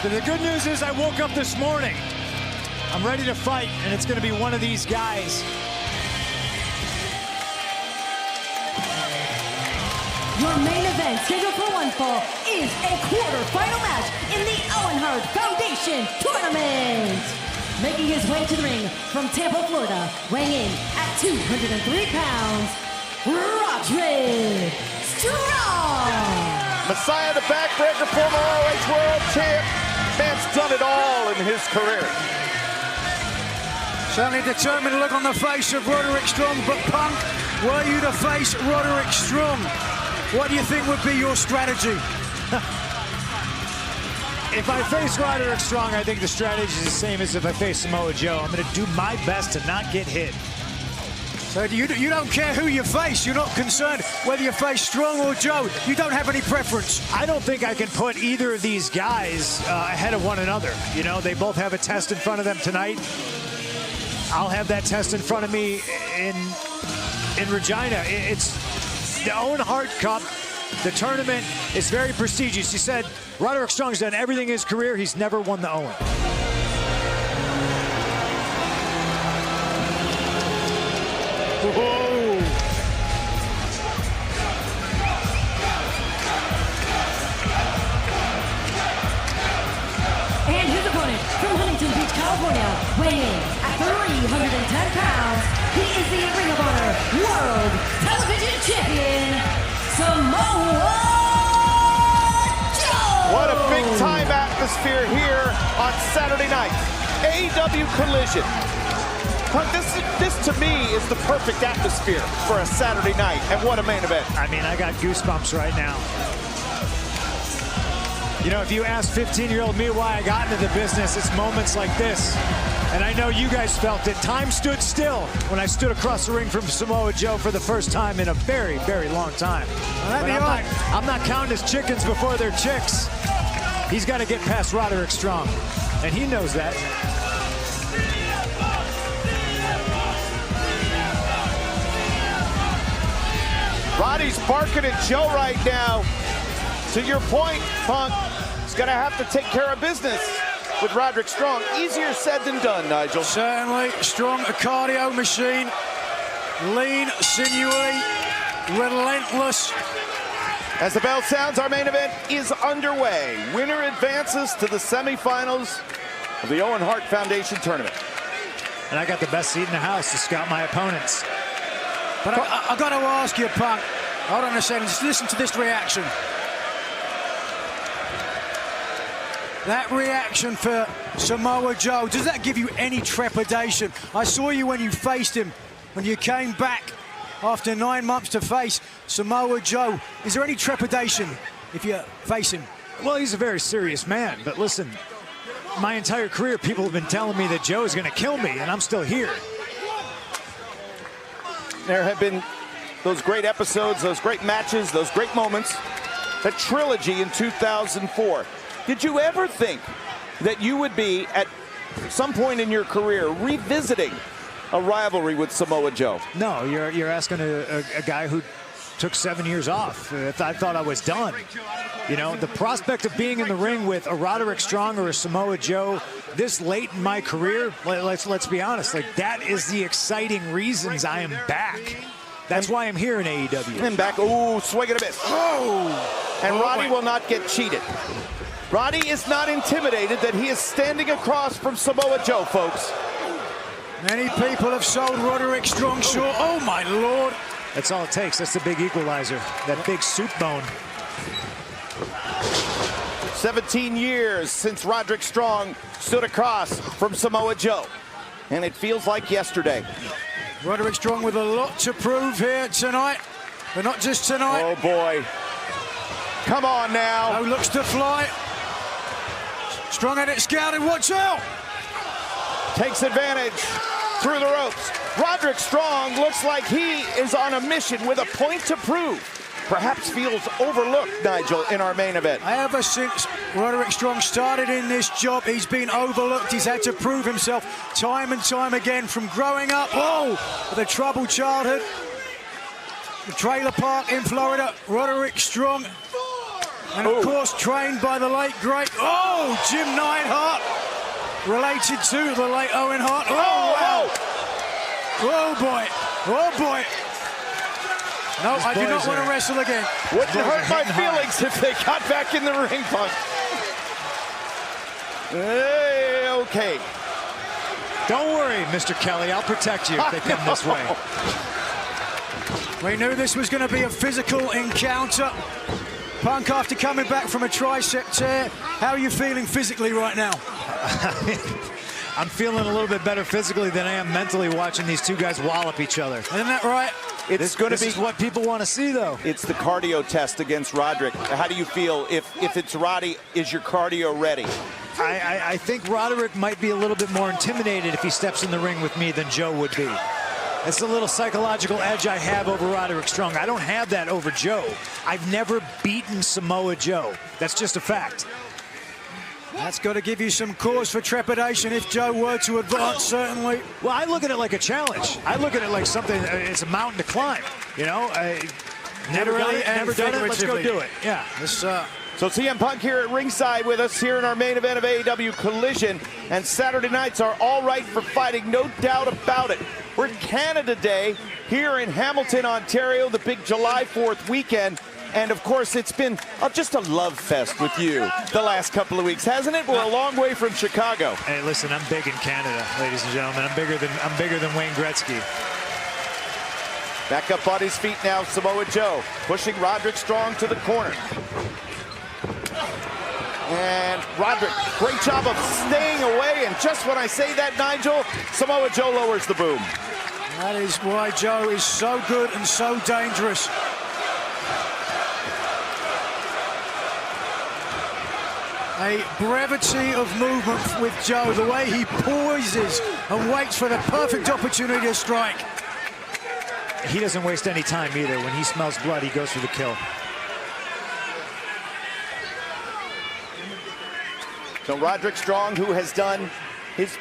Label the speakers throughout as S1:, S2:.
S1: The good news is I woke up this morning. I'm ready to fight, and it's going to be one of these guys.
S2: Your main event scheduled for one fall is a quarterfinal match in the Owen Hart Foundation Tournament. Making his way to the ring from Tampa, Florida, weighing in at 203 pounds, Roderick Strong.
S3: Messiah, the backbreaker, former ROH World Champ. Man's done it all in his career.
S4: Certainly determined look on the face of Roderick Strong, but Punk, were you to face Roderick Strong, what do you think would be your strategy?
S1: If I face Roderick Strong, I think the strategy is the same as if I face Samoa Joe. I'm going to do my best to not get hit.
S4: So you don't care who you face. You're not concerned whether you face Strong or Joe. You don't have any preference.
S1: I don't think I can put either of these guys ahead of one another. You know, they both have a test in front of them tonight. I'll have that test in front of me in Regina. It's the Owen Hart Cup. The tournament is very prestigious. He said Roderick Strong's done everything in his career. He's never won the Owen.
S4: Whoa.
S2: And his opponent from Huntington Beach, California, weighing at 310 pounds, he is the Ring of Honor World Television Champion, Samoa Joe!
S3: What a big-time atmosphere here on Saturday night. AEW Collision. This to me is the perfect atmosphere for a Saturday night, and what a main event.
S1: I mean, I got goosebumps right now. You know, if you ask 15-year-old me why I got into the business, it's moments like this. And I know you guys felt it. Time stood still when I stood across the ring from Samoa Joe for the first time in a very, very long time. I'm not counting his chickens before they're chicks. He's got to get past Roderick Strong, and he knows that.
S3: Roddy's barking at Joe right now. To your point, Punk, he's going to have to take care of business with Roderick Strong. Easier said than done, Nigel.
S4: Certainly. Strong, a cardio machine. Lean, sinewy, relentless.
S3: As the bell sounds, our main event is underway. Winner advances to the semifinals of the Owen Hart Foundation Tournament.
S1: And I got the best seat in the house to scout my opponents.
S4: But I got to ask you, Punk, hold on a second, just listen to this reaction. That reaction for Samoa Joe, does that give you any trepidation? I saw you when you faced him, when you came back after 9 months to face Samoa Joe. Is there any trepidation if you face him?
S1: Well, he's a very serious man, but listen, my entire career, people have been telling me that Joe is going to kill me, and I'm still here.
S3: There have been those great episodes, those great matches, those great moments. That trilogy in 2004. Did you ever think that you would be, at some point in your career, revisiting a rivalry with Samoa Joe?
S1: No, you're asking a guy who took 7 years off. I thought I was done. You know, the prospect of being in the ring with a Roderick Strong or a Samoa Joe this late in my career, let's be honest, like that is the exciting reasons I am back. That's why I'm here in AEW.
S3: And back, ooh, swing and a miss. Oh! And Roddy will not get cheated. Roddy is not intimidated that he is standing across from Samoa Joe, folks.
S4: Many people have sold Roderick Strong short. Oh, my Lord.
S1: That's all it takes. That's the big equalizer. That big suit bone.
S3: 17 years since Roderick Strong stood across from Samoa Joe. And it feels like yesterday.
S4: Roderick Strong with a lot to prove here tonight. But not just tonight.
S3: Oh, boy. Come on now.
S4: No looks to fly. Strong had it scouted. Watch out.
S3: Takes advantage through the ropes. Roderick Strong looks like he is on a mission with a point to prove. Perhaps feels overlooked, Nigel, in our main event.
S4: Ever since Roderick Strong started in this job, he's been overlooked. He's had to prove himself time and time again, from growing up, with a troubled childhood. The trailer park in Florida, Roderick Strong And of course, trained by the late great, Jim Neidhart, related to the late Owen Hart. Oh, wow. Oh, boy. Oh, boy. No, I do not want to wrestle again.
S3: Wouldn't hurt my feelings if they got back in the ring, Punk. Hey, okay.
S1: Don't worry, Mr. Kelly. I'll protect you if they come this way.
S4: We knew this was going to be a physical encounter. Punk, after coming back from a tricep tear, how are you feeling physically right now?
S1: I'm feeling a little bit better physically than I am mentally watching these two guys wallop each other.
S4: Isn't that right?
S3: It's going to be
S1: This is what people want to see, though.
S3: It's the cardio test against Roderick. How do you feel if it's Roddy? Is your cardio ready?
S1: I think Roderick might be a little bit more intimidated if he steps in the ring with me than Joe would be. It's a little psychological edge I have over Roderick Strong. I don't have that over Joe. I've never beaten Samoa Joe. That's just a fact.
S4: That's got to give you some cause for trepidation if Joe were to advance, certainly.
S1: Well, I look at it like a challenge. I look at it like something, it's a mountain to climb. You know, never done it, let's go do it. Yeah.
S3: So CM Punk here at ringside with us here in our main event of AEW Collision. And Saturday nights are all right for fighting, no doubt about it. We're in Canada Day here in Hamilton, Ontario, the big July 4th weekend. And of course, it's been just a love fest with you the last couple of weeks, hasn't it? We're a long way from Chicago.
S1: Hey, listen, I'm big in Canada, ladies and gentlemen. I'm bigger than Wayne Gretzky.
S3: Back up on his feet now, Samoa Joe, pushing Roderick Strong to the corner. And Roderick, great job of staying away. And just when I say that, Nigel, Samoa Joe lowers the boom.
S4: That is why Joe is so good and so dangerous. A brevity of movement with Joe, the way he poises and waits for the perfect opportunity to strike.
S1: He doesn't waste any time either. When he smells blood, he goes for the kill.
S3: So Roderick Strong, who has done his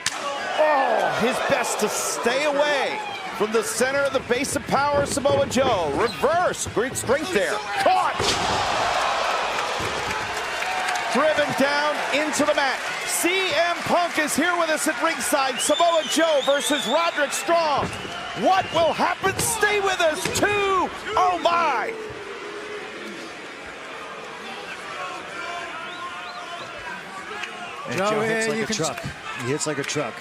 S3: best to stay away from the center of the base of power, Samoa Joe. Reverse, great strength there. Caught! Driven down into the mat. CM Punk is here with us at ringside. Samoa Joe versus Roderick Strong. What will happen? Stay with us, too. Oh, my.
S1: And Joe hits like a truck. He hits like a truck.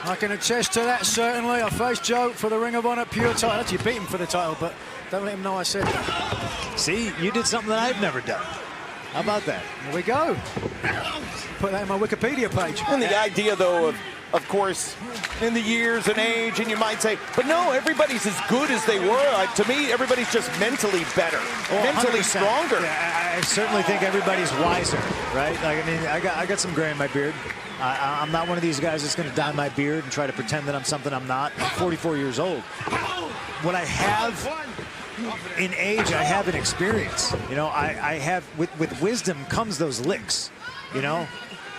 S4: I can attest to that, certainly. I faced Joe for the Ring of Honor Pure title. Actually, beat him for the title, but don't let him know I said that.
S1: See, you did something that I've never done. How about that?
S4: Here we go. Put that in my Wikipedia page.
S3: And the idea, though, of course, in the years and age, and you might say, but no, everybody's as good as they were. To me, everybody's just mentally better, mentally
S1: 100%.
S3: stronger.
S1: Yeah, I certainly think everybody's wiser, right? Like, I mean, I got some gray in my beard. I'm not one of these guys that's going to dye my beard and try to pretend that I'm something I'm not. I'm 44 years old. What I have in age, I have an experience. You know, I have, with wisdom comes those licks, you know?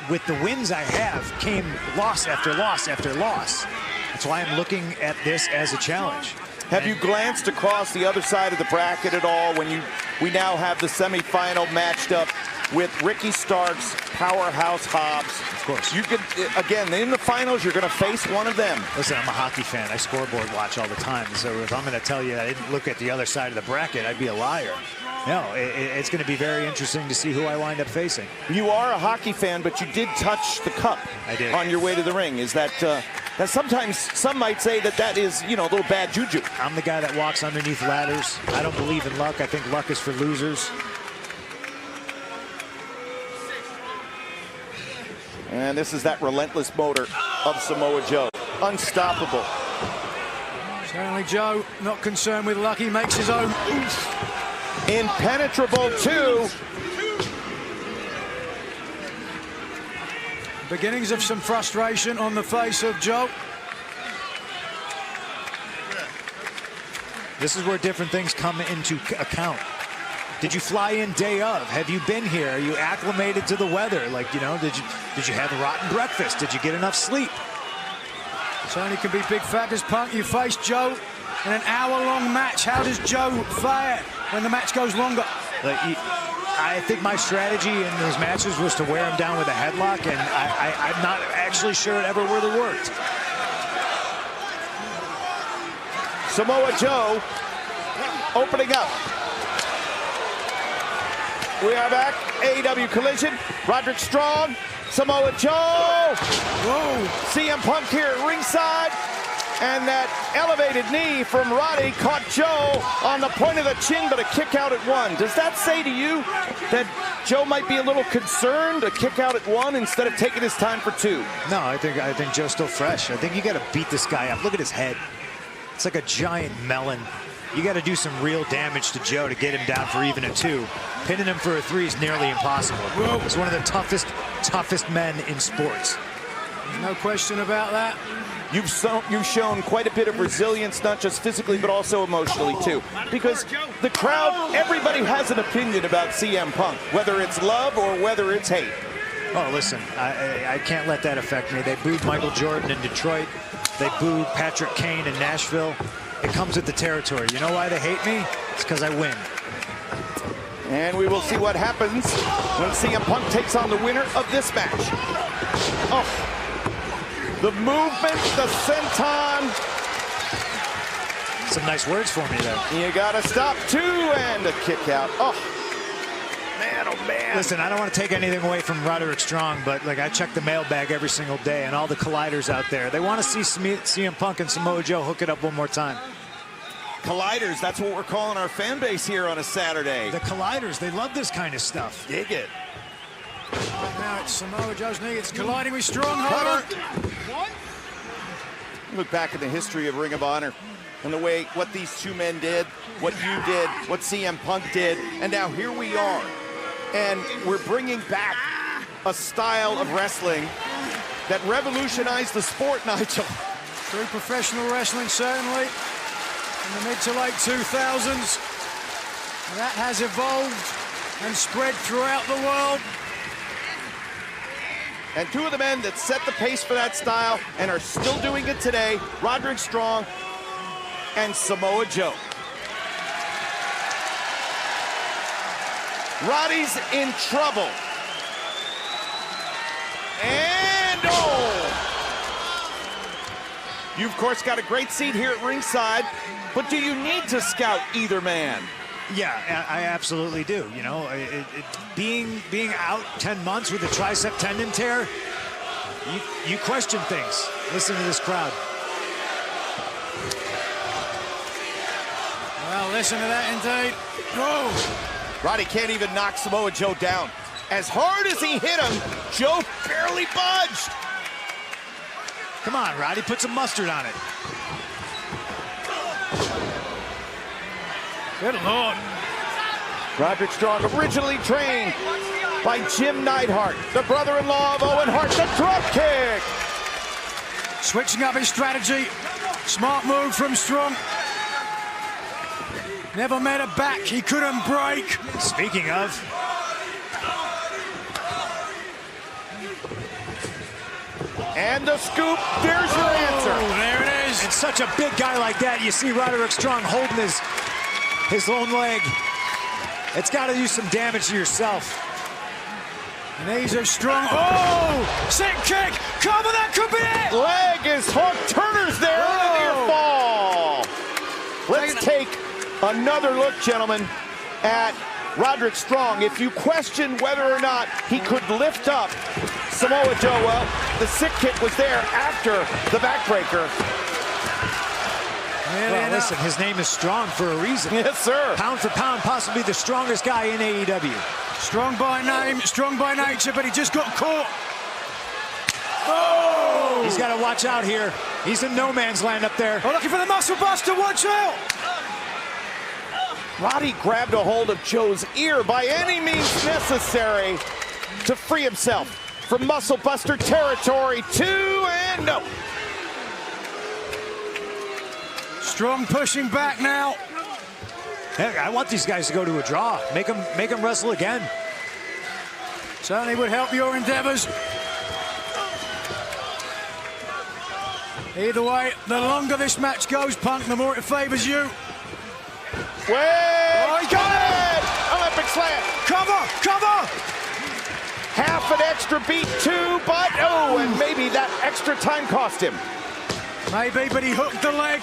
S1: With the wins I have came loss after loss after loss. That's why I'm looking at this as a challenge.
S3: Have you glanced across the other side of the bracket at all when we now have the semifinal matched up with Ricky Starks, Powerhouse Hobbs?
S1: Of course.
S3: You could, again, in the finals, you're going to face one of them.
S1: Listen, I'm a hockey fan. I scoreboard watch all the time. So if I'm going to tell you I didn't look at the other side of the bracket, I'd be a liar. No, it's going to be very interesting to see who I wind up facing.
S3: You are a hockey fan, but you did touch the cup on your way to the ring. Is that sometimes some might say that is, you know, a little bad juju?
S1: I'm the guy that walks underneath ladders. I don't believe in luck. I think luck is for losers.
S3: And this is that relentless motor of Samoa Joe. Unstoppable.
S4: Certainly Joe, not concerned with luck. He makes his own.
S3: Impenetrable, too.
S4: Beginnings of some frustration on the face of Joe.
S1: This is where different things come into account. Did you fly in day of? Have you been here? Are you acclimated to the weather? Like, you know, did you have a rotten breakfast? Did you get enough sleep?
S4: Certainly can be big factors. Punk, you face Joe in an hour-long match. How does Joe fare when the match goes longer?
S1: Like, I think my strategy in those matches was to wear him down with a headlock, and I'm not actually sure it ever really worked.
S3: Samoa Joe opening up. We are back. AEW Collision. Roderick Strong. Samoa Joe. Whoa. CM Punk here at ringside. And that elevated knee from Roddy caught Joe on the point of the chin, but a kick out at 1. Does that say to you that Joe might be a little concerned, a kick out at 1 instead of taking his time for 2?
S1: No, I think Joe's still fresh. I think you got to beat this guy up. Look at his head. It's like a giant melon. You got to do some real damage to Joe to get him down for even a 2. Pinning him for a 3 is nearly impossible. Whoa. He's one of the toughest men in sports.
S4: No question about that.
S3: You've shown quite a bit of resilience, not just physically, but also emotionally, too. Because the crowd, everybody has an opinion about CM Punk, whether it's love or whether it's hate.
S1: Oh, listen, I can't let that affect me. They booed Michael Jordan in Detroit. They booed Patrick Kane in Nashville. It comes with the territory. You know why they hate me? It's because I win.
S3: And we will see what happens when CM Punk takes on the winner of this match. Oh. The movement, the senton.
S1: Some nice words for me there.
S3: You gotta stop 2 and a kick out. Oh, man, oh man.
S1: Listen, I don't want to take anything away from Roderick Strong, but like I check the mailbag every single day, and all the colliders out there, they want to see CM Punk and Samoa Joe hook it up one more time.
S3: Colliders, that's what we're calling our fan base here on a Saturday.
S1: The colliders, they love this kind of stuff.
S3: Dig it.
S4: Right now it's Samoa Joe's knee. It's colliding with Strong. Hold on.
S3: Look back at the history of Ring of Honor and the way what these 2 men did, what you did, what CM Punk did, and now here we are. And we're bringing back a style of wrestling that revolutionized the sport, Nigel.
S4: Through professional wrestling, certainly, in the mid to late 2000s. And that has evolved and spread throughout the world.
S3: And 2 of the men that set the pace for that style and are still doing it today, Roderick Strong and Samoa Joe. Roddy's in trouble. And you, of course, got a great seat here at ringside, but do you need to scout either man?
S1: Yeah, I absolutely do. You know, being out 10 months with a tricep tendon tear, you question things. Listen to this crowd.
S4: Well, listen to that indeed.
S3: Whoa! Roddy can't even knock Samoa Joe down. As hard as he hit him, Joe barely budged.
S1: Come on, Roddy, put some mustard on it.
S4: Good Lord.
S3: Roderick Strong, originally trained by Jim Neidhart, the brother-in-law of Owen Hart, the drop kick.
S4: Switching up his strategy. Smart move from Strong. Never met a back he couldn't break.
S1: Speaking of.
S3: And the scoop, there's your answer.
S4: There it is.
S1: And such a big guy like that, you see Roderick Strong holding his own leg. It's got to do some damage to yourself.
S4: And he's a Strong. Oh! Sick kick! Cover, that could be it!
S3: Leg is hooked. Turner's there on a near fall. Let's take another look, gentlemen, at Roderick Strong. If you question whether or not he could lift up Samoa Joe, well, the sick kick was there after the backbreaker.
S1: Well, listen, his name is Strong for a reason.
S3: Yes, sir.
S1: Pound for pound, possibly the strongest guy in AEW.
S4: Strong by name, strong by nature, but he just got caught. Oh!
S1: He's got to watch out here. He's in no man's land up there.
S4: Oh, looking for the muscle buster, watch out!
S3: Roddy grabbed a hold of Joe's ear by any means necessary to free himself from muscle buster territory. 2 and no.
S4: Strong pushing back now.
S1: Hey, I want these guys to go to a draw. Make them wrestle again.
S4: Certainly would help your endeavors. Either way, the longer this match goes, Punk, the more it favors you.
S3: Wait! Oh, he got it! Olympic slam.
S4: Cover, cover.
S3: Half an extra beat too, but oh, and maybe that extra time cost him.
S4: Maybe, but he hooked the leg.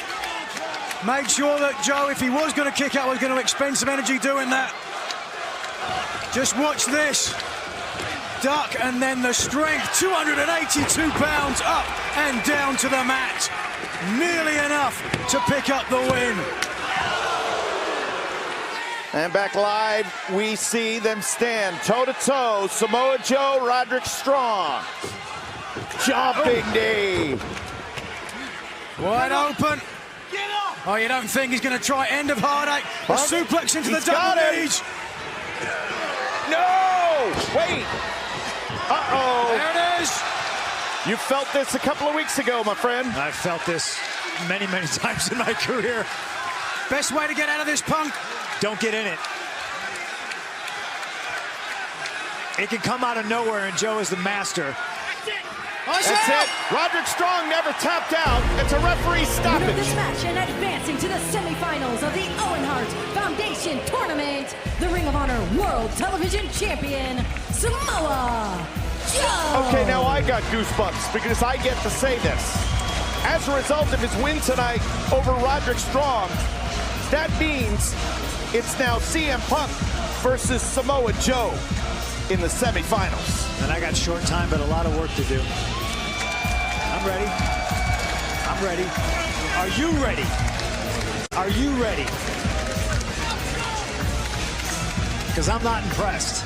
S4: Made sure that Joe, if he was going to kick out, was going to expend some energy doing that. Just watch this. Duck, and then the strength, 282 pounds up and down to the mat. Nearly enough to pick up the win.
S3: And back live, we see them stand toe-to-toe. Samoa Joe, Roderick Strong. Jumping knee.
S4: Wide open. Oh, you don't think he's going to try end of heartache? A suplex into the double knees.
S3: No! Wait. Uh-oh.
S4: There it is.
S3: You felt this a couple of weeks ago, my friend.
S1: I've felt this many, many times in my career.
S4: Best way to get out of this, Punk.
S1: Don't get in it. It can come out of nowhere, and Joe is the master.
S3: That's it. Roderick Strong never tapped out. It's a referee stoppage.
S2: Winner of this match and advancing to the semifinals of the Owen Hart Foundation Tournament, the Ring of Honor World Television Champion, Samoa Joe.
S3: Okay, now I got goosebumps because I get to say this. As a result of his win tonight over Roderick Strong, that means it's now CM Punk versus Samoa Joe in the semifinals.
S1: And I got short time, but a lot of work to do. I'm ready. I'm ready. Are you ready? Are you ready? Because I'm not impressed.